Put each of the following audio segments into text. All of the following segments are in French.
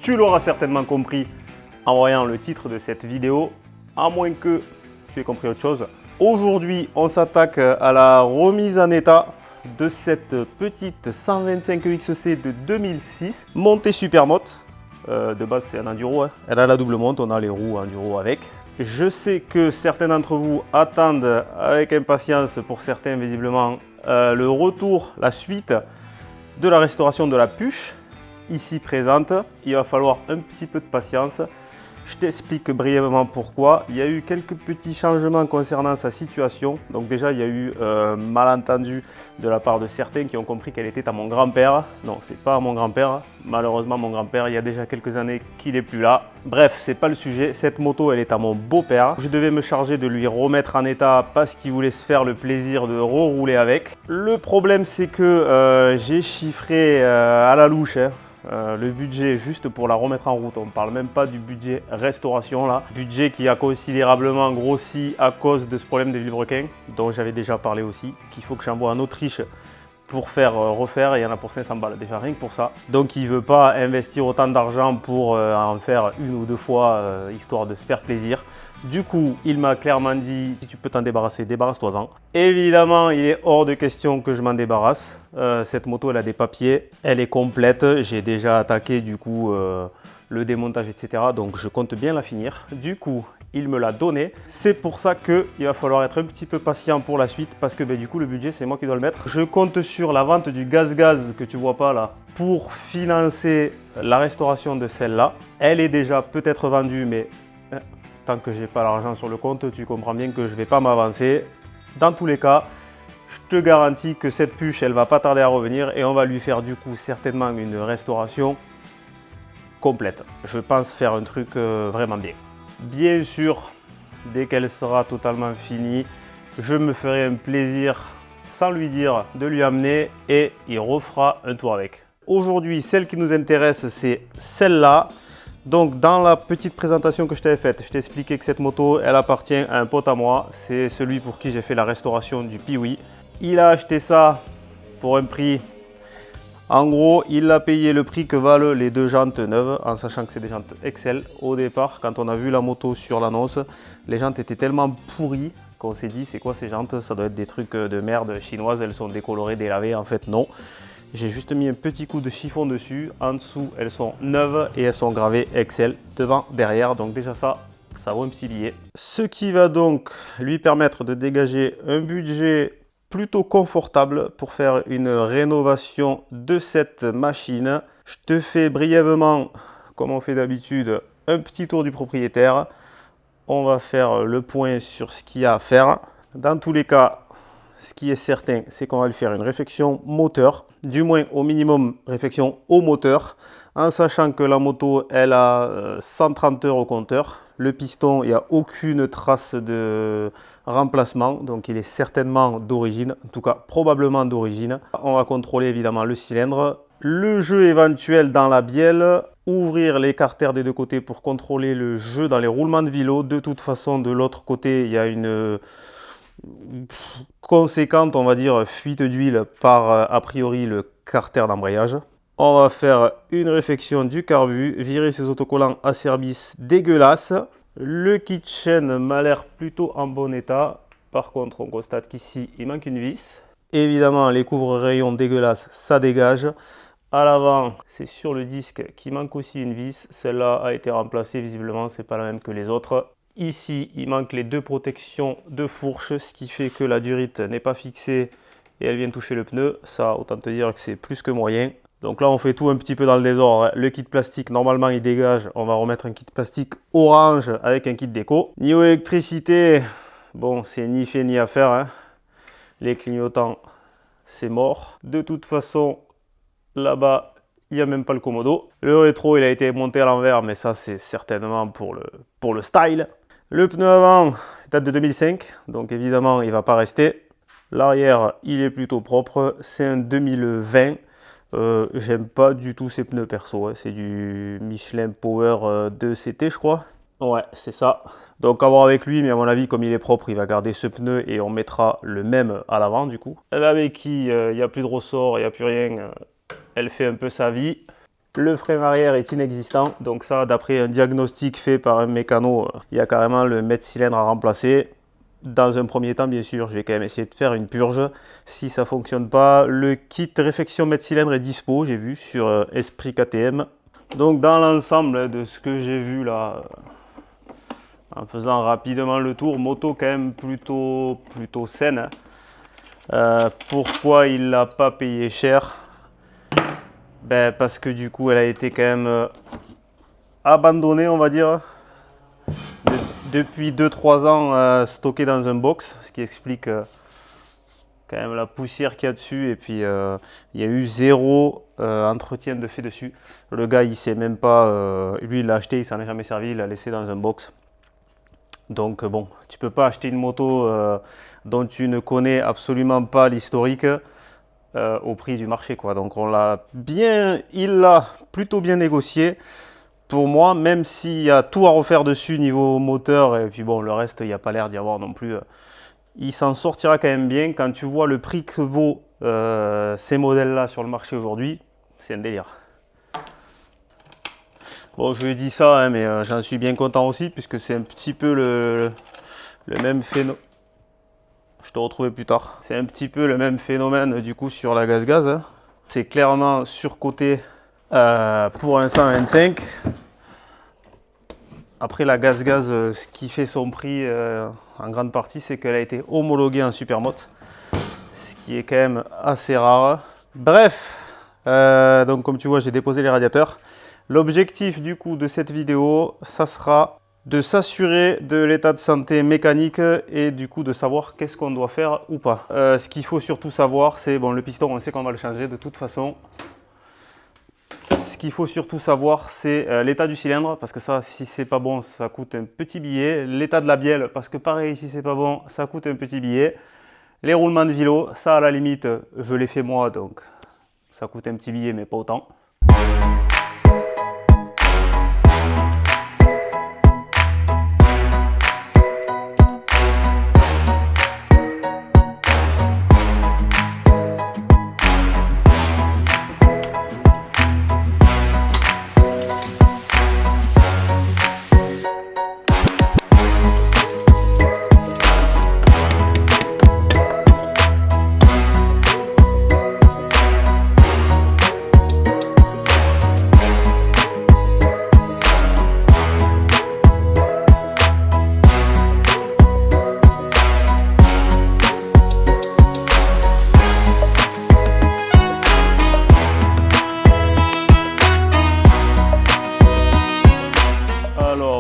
Tu l'auras certainement compris en voyant le titre de cette vidéo, à moins que tu aies compris autre chose. Aujourd'hui, on s'attaque à la remise en état de cette petite 125 XC de 2006, montée Supermoto. De base, c'est un enduro, hein. Elle a la double monte, on a les roues enduro avec. Je sais que certains d'entre vous attendent avec impatience, pour certains visiblement, le retour, la suite de la restauration de la Puch, ici présente. Il va falloir un petit peu de patience. Je t'explique brièvement pourquoi. Il y a eu quelques petits changements concernant sa situation. Donc déjà, il y a eu malentendu de la part de certains qui ont compris qu'elle était à mon grand-père. Non, c'est pas à mon grand-père. Malheureusement, mon grand-père, il y a déjà quelques années qu'il n'est plus là. Bref, c'est pas le sujet. Cette moto, elle est à mon beau-père. Je devais me charger de lui remettre en état parce qu'il voulait se faire le plaisir de rerouler avec. Le problème, c'est que j'ai chiffré à la louche, hein. Le budget juste pour la remettre en route, on ne parle même pas du budget restauration là. Budget qui a considérablement grossi à cause de ce problème de vilebrequin dont j'avais déjà parlé aussi, qu'il faut que j'envoie en Autriche pour faire refaire, et il y en a pour 500 balles déjà rien que pour ça. Donc il ne veut pas investir autant d'argent pour en faire une ou deux fois histoire de se faire plaisir. Du coup, il m'a clairement dit, si tu peux t'en débarrasser, débarrasse-toi-en. Évidemment, il est hors de question que je m'en débarrasse. Cette moto, elle a des papiers, elle est complète. J'ai déjà attaqué du coup le démontage, etc. Donc je compte bien la finir. Du coup, il me l'a donné. C'est pour ça qu'il va falloir être un petit peu patient pour la suite, parce que du coup, le budget, c'est moi qui dois le mettre. Je compte sur la vente du gaz-gaz que tu vois pas là pour financer la restauration de celle-là. Elle est déjà peut-être vendue, mais tant que j'ai pas l'argent sur le compte, tu comprends bien que je vais pas m'avancer. Dans tous les cas, je te garantis que cette Puch, elle va pas tarder à revenir et on va lui faire du coup certainement une restauration complète. Je pense faire un truc vraiment bien. Bien sûr, dès qu'elle sera totalement finie, je me ferai un plaisir, sans lui dire, de lui amener et il refera un tour avec. Aujourd'hui, celle qui nous intéresse, c'est celle-là. Donc dans la petite présentation que je t'avais faite, je t'ai expliqué que cette moto, elle appartient à un pote à moi. C'est celui pour qui j'ai fait la restauration du Piwi. Il a acheté ça pour un prix, en gros, il a payé le prix que valent les deux jantes neuves, en sachant que c'est des jantes Excel. Au départ, quand on a vu la moto sur l'annonce, les jantes étaient tellement pourries qu'on s'est dit, c'est quoi ces jantes? Ça doit être des trucs de merde chinoises, elles sont décolorées, délavées. En fait, non. J'ai juste mis un petit coup de chiffon dessus. En dessous, elles sont neuves et elles sont gravées Excel devant, derrière. Donc déjà ça vaut un petit billet. Ce qui va donc lui permettre de dégager un budget plutôt confortable pour faire une rénovation de cette machine. Je te fais brièvement, comme on fait d'habitude, un petit tour du propriétaire. On va faire le point sur ce qu'il y a à faire. Dans tous les cas, ce qui est certain, c'est qu'on va lui faire une réfection moteur, du moins au minimum réfection au moteur, en sachant que la moto, elle a 130 heures au compteur. Le piston, il n'y a aucune trace de remplacement, donc il est certainement d'origine, en tout cas probablement d'origine. On va contrôler évidemment le cylindre, le jeu éventuel dans la bielle, ouvrir les carters des deux côtés pour contrôler le jeu dans les roulements de vélo. De toute façon, de l'autre côté, il y a une conséquente, on va dire, fuite d'huile par a priori le carter d'embrayage. On va faire une réfection du carbu, virer ces autocollants à service dégueulasses. Le kit chaîne m'a l'air plutôt en bon état. Par contre, on constate qu'ici, il manque une vis. Évidemment, les couvre-rayons dégueulasses, ça dégage. À l'avant, c'est sur le disque qui manque aussi une vis. Celle-là a été remplacée, visiblement, c'est pas la même que les autres. Ici, il manque les deux protections de fourche, ce qui fait que la durite n'est pas fixée et elle vient toucher le pneu. Ça, autant te dire que c'est plus que moyen. Donc là, on fait tout un petit peu dans le désordre. Le kit plastique, normalement, il dégage. On va remettre un kit plastique orange avec un kit déco. Niveau électricité, bon, c'est ni fait ni à faire, hein. Les clignotants, c'est mort. De toute façon, là-bas, il n'y a même pas le commodo. Le rétro, il a été monté à l'envers, mais ça, c'est certainement pour le style. Le pneu avant date de 2005, donc évidemment, il ne va pas rester. L'arrière, il est plutôt propre. C'est un 2020. J'aime pas du tout ces pneus perso, hein. C'est du Michelin Power 2 CT, je crois. Ouais, c'est ça. Donc à voir avec lui, mais à mon avis, comme il est propre, il va garder ce pneu et on mettra le même à l'avant du coup. La béquille, il n'y a plus de ressort, il n'y a plus rien. Elle fait un peu sa vie. Le frein arrière est inexistant. Donc ça, d'après un diagnostic fait par un mécano, il y a carrément le mètre-cylindre à remplacer. Dans un premier temps, bien sûr, je vais quand même essayer de faire une purge. Si ça ne fonctionne pas, le kit réfection mètre-cylindre est dispo, j'ai vu, sur Esprit KTM. Donc dans l'ensemble de ce que j'ai vu là, en faisant rapidement le tour, moto quand même plutôt saine. Pourquoi il l'a pas payé cher? Ben, parce que du coup elle a été quand même abandonnée, on va dire, depuis 2-3 ans, stockée dans un box, ce qui explique quand même la poussière qu'il y a dessus. Et puis il y a eu zéro entretien de fait dessus. Le gars il sait même pas, lui il l'a acheté, il s'en est jamais servi, il l'a laissé dans un box. Donc bon, tu peux pas acheter une moto dont tu ne connais absolument pas l'historique au prix du marché, quoi. Donc il l'a plutôt bien négocié pour moi, même s'il y a tout à refaire dessus niveau moteur, et puis bon, le reste il n'y a pas l'air d'y avoir non plus. Il s'en sortira quand même bien. Quand tu vois le prix que vaut ces modèles là sur le marché aujourd'hui, c'est un délire. Bon, je dis ça, hein, mais j'en suis bien content aussi, puisque c'est un petit peu le même phénomène. Je te retrouverai plus tard. C'est un petit peu le même phénomène du coup sur la GazGaz. Hein. C'est clairement surcoté pour un 125. Après la GazGaz, ce qui fait son prix en grande partie, c'est qu'elle a été homologuée en Supermoto, ce qui est quand même assez rare. Bref, donc comme tu vois, j'ai déposé les radiateurs. L'objectif du coup de cette vidéo, ça sera de s'assurer de l'état de santé mécanique et du coup de savoir qu'est-ce qu'on doit faire ou pas. Ce qu'il faut surtout savoir, c'est, bon, le piston, on sait qu'on va le changer de toute façon. Ce qu'il faut surtout savoir, c'est l'état du cylindre, parce que ça, si c'est pas bon, ça coûte un petit billet. L'état de la bielle, parce que pareil, si c'est pas bon, ça coûte un petit billet. Les roulements de vélo, ça à la limite, je les fais moi, donc ça coûte un petit billet, mais pas autant.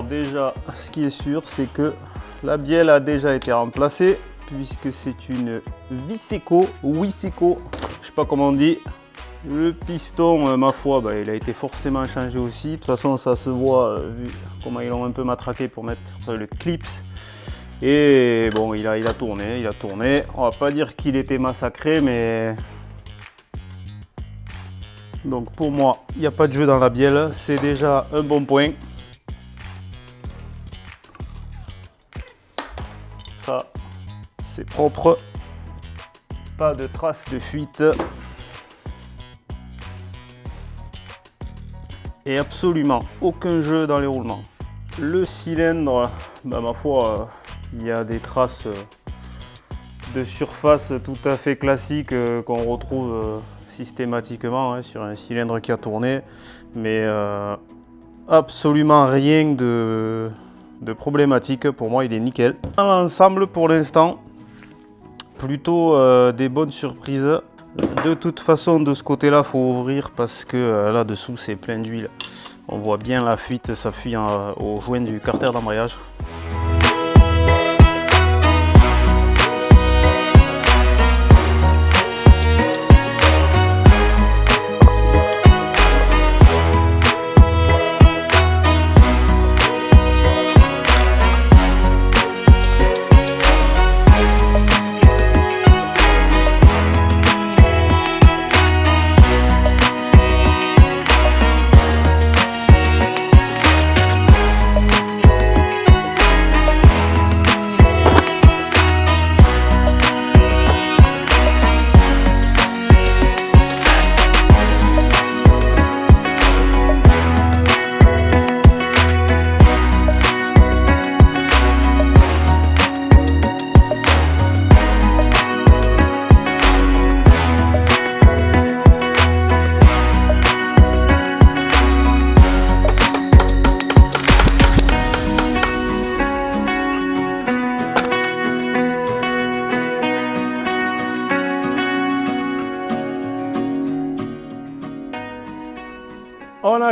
Déjà, ce qui est sûr, c'est que la bielle a déjà été remplacée, puisque c'est une Wiseco, je sais pas comment on dit. Le piston, ma foi, bah, il a été forcément changé aussi. De toute façon, ça se voit vu comment ils l'ont un peu matraqué pour mettre le clips. Et bon, il a tourné, On va pas dire qu'il était massacré, mais donc pour moi, il n'y a pas de jeu dans la bielle. C'est déjà un bon point. Ça, c'est propre, pas de traces de fuite et absolument aucun jeu dans les roulements. Le cylindre, bah, ma foi, il y a des traces de surface tout à fait classiques qu'on retrouve systématiquement hein, sur un cylindre qui a tourné, mais absolument rien de problématique. Pour moi, il est nickel. Dans l'ensemble, pour l'instant, plutôt des bonnes surprises. De toute façon, de ce côté-là, faut ouvrir parce que là-dessous, c'est plein d'huile. On voit bien la fuite, ça fuit au joint du carter d'embrayage.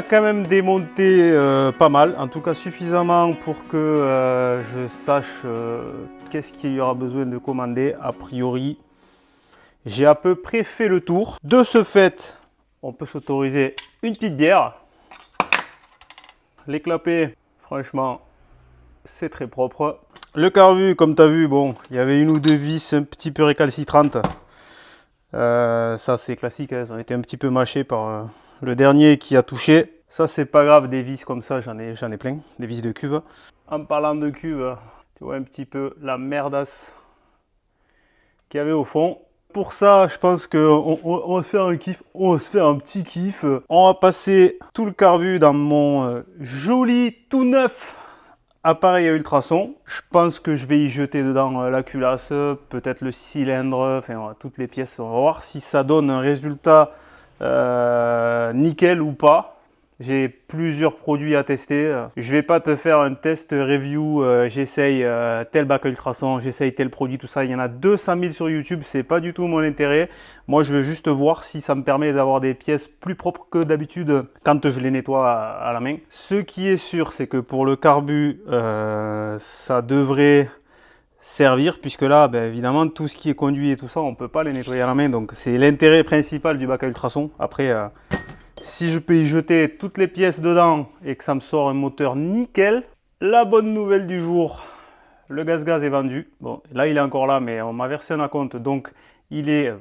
quand même démonté pas mal, en tout cas suffisamment pour que je sache qu'est-ce qu'il y aura besoin de commander. A priori, j'ai à peu près fait le tour. De ce fait, on peut s'autoriser une petite bière. Les clapets, franchement, c'est très propre. Le carbu, comme tu as vu, bon, il y avait une ou deux vis un petit peu récalcitrantes. Ça, c'est classique, elles ont été un petit peu mâchées par le dernier qui a touché. Ça, c'est pas grave, des vis comme ça, j'en ai plein, des vis de cuve. En parlant de cuve, tu vois un petit peu la merdasse qu'il y avait au fond. Pour ça, je pense qu'on va se faire un kiff, on va se faire un petit kiff. On va passer tout le carbu dans mon joli tout neuf appareil à ultrasons. Je pense que je vais y jeter dedans la culasse, peut-être le cylindre, enfin toutes les pièces. On va voir si ça donne un résultat nickel ou pas. J'ai plusieurs produits à tester. Je vais pas te faire un test review, j'essaye tel bac à ultrasons, j'essaye tel produit, tout ça. Il y en a 200 000 sur YouTube, c'est pas du tout mon intérêt. Moi, je veux juste voir si ça me permet d'avoir des pièces plus propres que d'habitude quand je les nettoie à la main. Ce qui est sûr, c'est que pour le carbu, ça devrait servir, puisque là, ben, évidemment, tout ce qui est conduit et tout ça, on peut pas les nettoyer à la main. Donc, c'est l'intérêt principal du bac à ultrasons. Après, si je peux y jeter toutes les pièces dedans et que ça me sort un moteur nickel, la bonne nouvelle du jour, le gaz-gaz est vendu. Bon, là il est encore là, mais on m'a versé un acompte, donc il est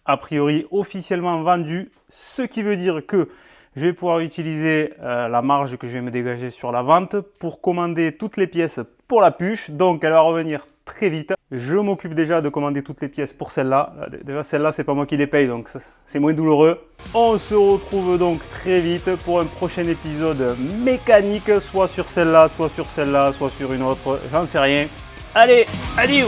a priori officiellement vendu. Ce qui veut dire que je vais pouvoir utiliser la marge que je vais me dégager sur la vente pour commander toutes les pièces pour la puce. Donc elle va revenir très vite. Je m'occupe déjà de commander toutes les pièces pour celle-là. Déjà celle-là, c'est pas moi qui les paye, donc c'est moins douloureux. On se retrouve donc très vite pour un prochain épisode mécanique, soit sur celle-là, soit sur celle-là, soit sur une autre, j'en sais rien. Allez, adieu!